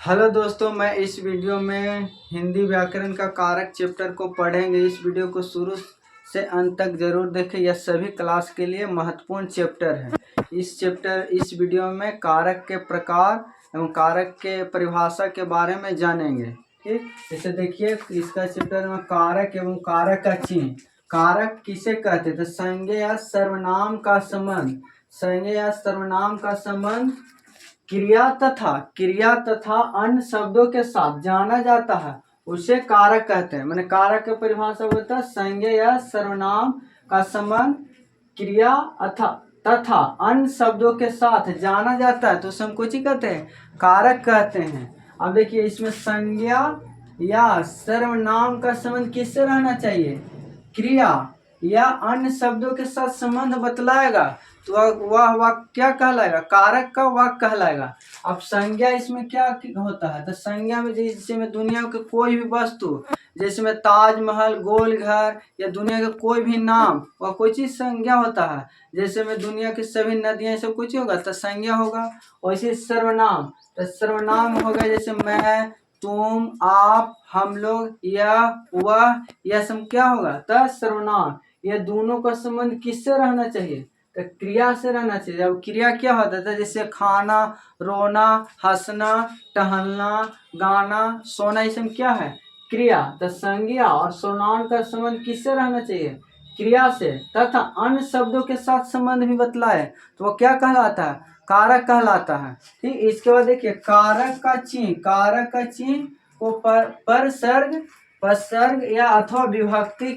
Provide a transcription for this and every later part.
Hello दोस्तों, मैं इस वीडियो में हिंदी व्याकरण का कारक चैप्टर को पढ़ेंगे। इस वीडियो को शुरू से अंत तक जरूर देखें। यह सभी क्लास के लिए महत्वपूर्ण चैप्टर है। इस वीडियो में कारक के प्रकार एवं कारक के परिभाषा के बारे में जानेंगे। ठीक, इसे देखिए, इसका चैप्टर में कारक एवं कारक का चिन्ह। कारक किसे कहते थे? संज्ञा या सर्वनाम का संबंध। संज्ञा या सर्वनाम का संबंध क्रिया तथा अन्य शब्दों के साथ जाना जाता है, उसे कारक कहते हैं। मैंने कारक की परिभाषा होता है संज्ञा या सर्वनाम का संबंध क्रिया तथा अन्य शब्दों के साथ जाना जाता है, तो उसे हम कुछ ही कहते हैं, कारक कहते हैं। अब देखिए, इसमें संज्ञा या सर्वनाम का संबंध किससे रहना चाहिए? क्रिया या अन्य शब्दों के साथ संबंध बतलाएगा तो वह वाक्य क्या कहलाएगा? कारक का वाक्य कहलाएगा। अब संज्ञा इसमें क्या होता है? तो संज्ञा में जैसे में दुनिया के कोई भी वस्तु, जैसे में ताजमहल, गोल घर या दुनिया के कोई भी नाम, वह कोई चीज संज्ञा होता है। जैसे में दुनिया की सभी नदियां, सब कुछ होगा तो संज्ञा होगा। वैसे सर्वनाम, तो सर्वनाम होगा जैसे मैं, तुम, आप, हम लोग, यह, वह, यह सब क्या होगा? तो सर्वनाम। ये दोनों का संबंध किससे रहना चाहिए? तो क्रिया से रहना चाहिए। अब क्रिया क्या होता था? जैसे खाना, रोना, हंसना, टहलना, गाना, सोना, ये सब क्या है? क्रिया। तो संज्ञा और सर्वनाम का संबंध किससे रहना चाहिए? क्रिया से। तथा अन्य शब्दों के साथ संबंध भी बतलाए तो वो क्या कहलाता है? कारक कहलाता है। ठीक, इसके बाद देखिए, कारक का चिन्ह। कारक का चिन्ह को परसर्ग या अथवा विभक्ति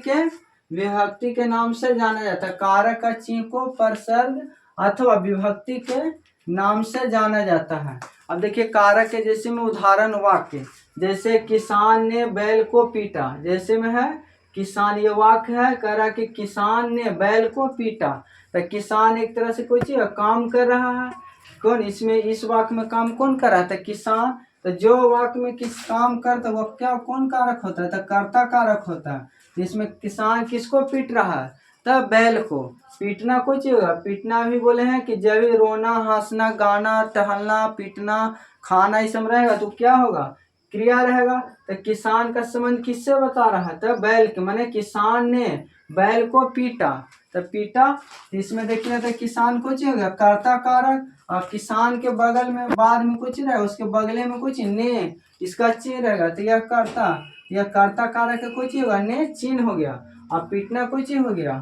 के नाम से जाना जाता है। कारक का चिन्ह को परसर्ग अथवा विभक्ति के नाम से जाना जाता है। अब देखिए, कारक के जैसे में उदाहरण वाक्य, जैसे किसान ने बैल को पीटा, जैसे में है किसान, ये वाक्य है, कह रहा कि किसान ने बैल को पीटा। तो किसान एक तरह से कोई चीज काम कर रहा है। कौन इसमें, इस वाक्य में काम कौन कर रहा था? किसान। तो जो वाक्य में किस काम करता है वो क्या, कौन कारक होता है? तो कर्ता कारक होता है। जिसमें किसान किसको पीट रहा है? तब बैल को। पीटना कुछ होगा, पीटना भी बोले हैं कि जब रोना, हंसना, गाना, टहलना, पीटना, खाना, ये सब रहेगा तो क्या होगा? क्रिया रहेगा। तो किसान का संबंध किससे बता रहा है? तो बैल के, माने किसान ने बैल को पीटा। तो पीटा, इसमें देखिए तो किसान कुछ होगा, कर्ता कारक। और किसान के बगल में बाद में कुछ रहेगा, उसके बगले में कुछ ने, इसका चिन्ह रहेगा, तो यह कर्ता कारक का कुछ होगा, ने चिन्ह हो गया। अब पीटना कुछ हो गया,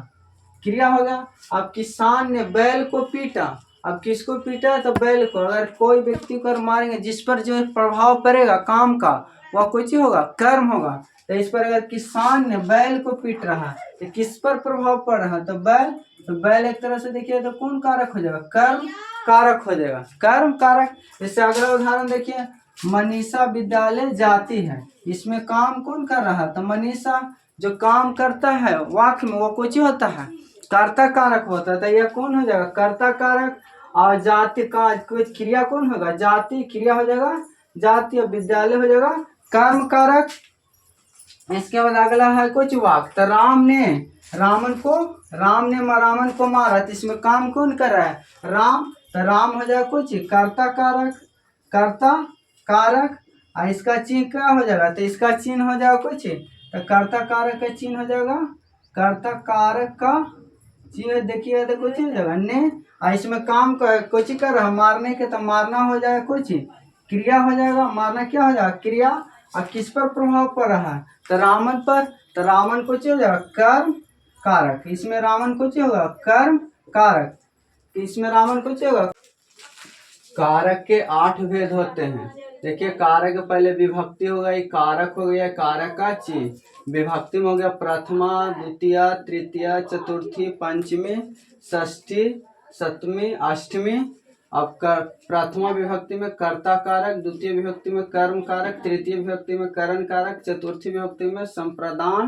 क्रिया होगा। अब किसान ने बैल को पीटा। अब किसको पीटा? तो बैल को। अगर कोई व्यक्ति को मारेंगे, जिस पर जो प्रभाव पड़ेगा काम का, वह कुछ होगा, कर्म होगा। तो इस पर अगर किसान ने बैल को पीट रहा है तो किस पर प्रभाव पड़ रहा है? तो बैल। तो बैल एक तरह से देखिए तो कौन कारक हो जाएगा? कर्म कारक हो जाएगा, कर्म कारक। जैसे अगला उदाहरण देखिए, मनीषा विद्यालय जाती है, इसमें काम कौन कर रहा है? तो मनीषा। जो काम करता है वाक्य में वो कुछ होता है, कर्ता कारक होता है। तो यह कौन हो जाएगा? कर्ता कारक। और जाति का कुछ क्रिया कौन होगा? जाति, क्रिया हो जाएगा जाति। और विद्यालय हो जाएगा कर्म कारक। इसके बाद अगला है कुछ वाक्य, तो रामन को मारा, तो इसमें काम कौन कर रहा है? राम। तो राम हो जाएगा कुछ कर्ता कारक। और इसका चिन्ह क्या हो जाएगा? तो इसका चिन्ह हो जाएगा कुछ, तो कर्ता कारक का चिन्ह हो जाएगा, कर्ता कारक का चिन्ह देखिएगा तो कुछ हो जाएगा ने। और इसमें काम कुछ कर रहा है, मारने के, तो मारना हो जाएगा कुछ, क्रिया हो जाएगा। मारना क्या हो जाएगा? क्रिया। और किस पर प्रभाव पड़ रहा है? तो रावण पर। तो रावण कुछ हो जाएगा कर्म कारक। इसमें रावण कुछ होगा, कर्म कारक। इसमें रावण कुछ होगा। कारक के 8 भेद होते हैं। देखिए, कारक पहले विभक्ति हो गई, कारक हो गया, कारक का चिन्ह। विभक्ति में हो गया प्रथमा, द्वितीय, तृतीय, चतुर्थी, पंचमी, षष्ठी, सप्तमी, अष्टमी। अब प्रथमा विभक्ति में कर्ता कारक, द्वितीय विभक्ति में कर्म कारक, तृतीय विभक्ति में करण कारक, चतुर्थी विभक्ति में संप्रदान,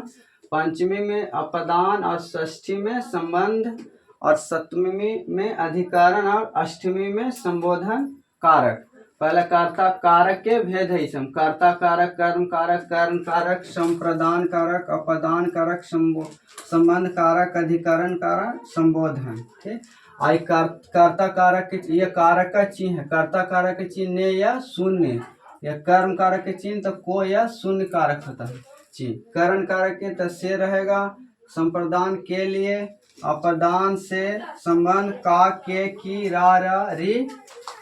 पंचमी में अपदान और षष्ठी में संबंध और सप्तमी में अधिकरण और अष्टमी में संबोधन कारक। पहला कर्ता कारक के भेद है। इसमें कर्ता कारक, कर्म कारक, कर्ण कारक, संप्रदान कारक, अपदान कारक, संबंध कारक, अधिकरण कारक, संबोधन। ठीक, आई कर्ता कारक, ये कारक का चिन्ह है। कर्ता कारक के चिन्ह ने या शून्य, या कर्म कारक के चिन्ह तो को या शून्य कारक होता है चिन्ह। करण कारक के तो से रहेगा संप्रदान के लिए, अपदान से संबंध का के की रा री,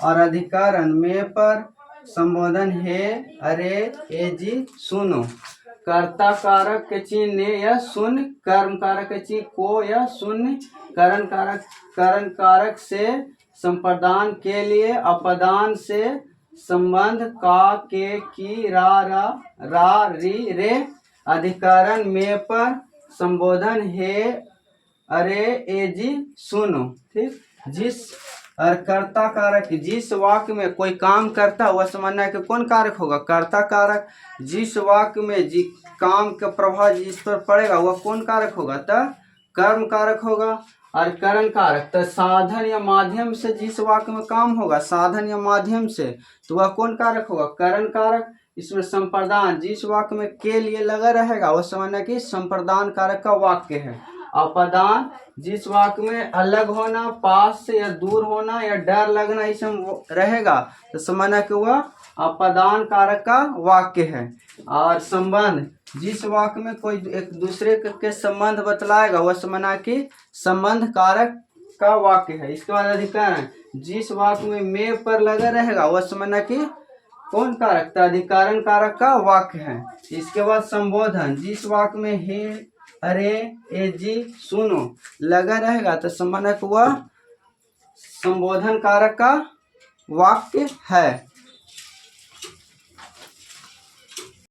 और अधिकरण में पर संबोधन हे अरे ए जी सुनो। कर्ता कारक के चिन्ह ने या शून्य, कर्म कारक के चिन्ह को या शून्य, करण कारक से संप्रदान के लिए, अपदान से संबंध का के की रा री रे, अधिकरण में पर संबोधन हे अरे ए जी सुनो। ठीक, जिस और कर्ता कारक, जिस वाक्य में कोई काम करता है वह समझना कि कौन कारक होगा, कर्ता कारक। जिस वाक्य में जी काम का प्रभाव जिस पर पड़ेगा वह कौन कारक होगा, तो कर्म कारक होगा। और करण कारक तो साधन या माध्यम से जिस वाक्य में काम होगा, साधन या माध्यम से, तो वह कौन कारक होगा, करण कारक। इसमें संप्रदान जिस वाक्य में के लिए लगा रहेगा वह समझना कि संप्रदान कारक का वाक्य है। अपदान जिस वाक्य में अलग होना, पास से या दूर होना या डर लगना इस रहेगा तो समझना कि वह अपदान कारक का वाक्य है। और संबंध जिस वाक्य में कोई एक दूसरे के संबंध बतलाएगा वह समझना कि संबंध कारक का वाक्य है। इसके बाद अधिकरण जिस वाक्य में में पर लगा रहेगा वह समझना कि कौन कारक, तो अधिकरण कारक का वाक्य है। इसके बाद संबोधन जिस वाक्य में हे अरे ए जी सुनो लगा रहेगा तो समझना कि वह संबोधन कारक का वाक्य है।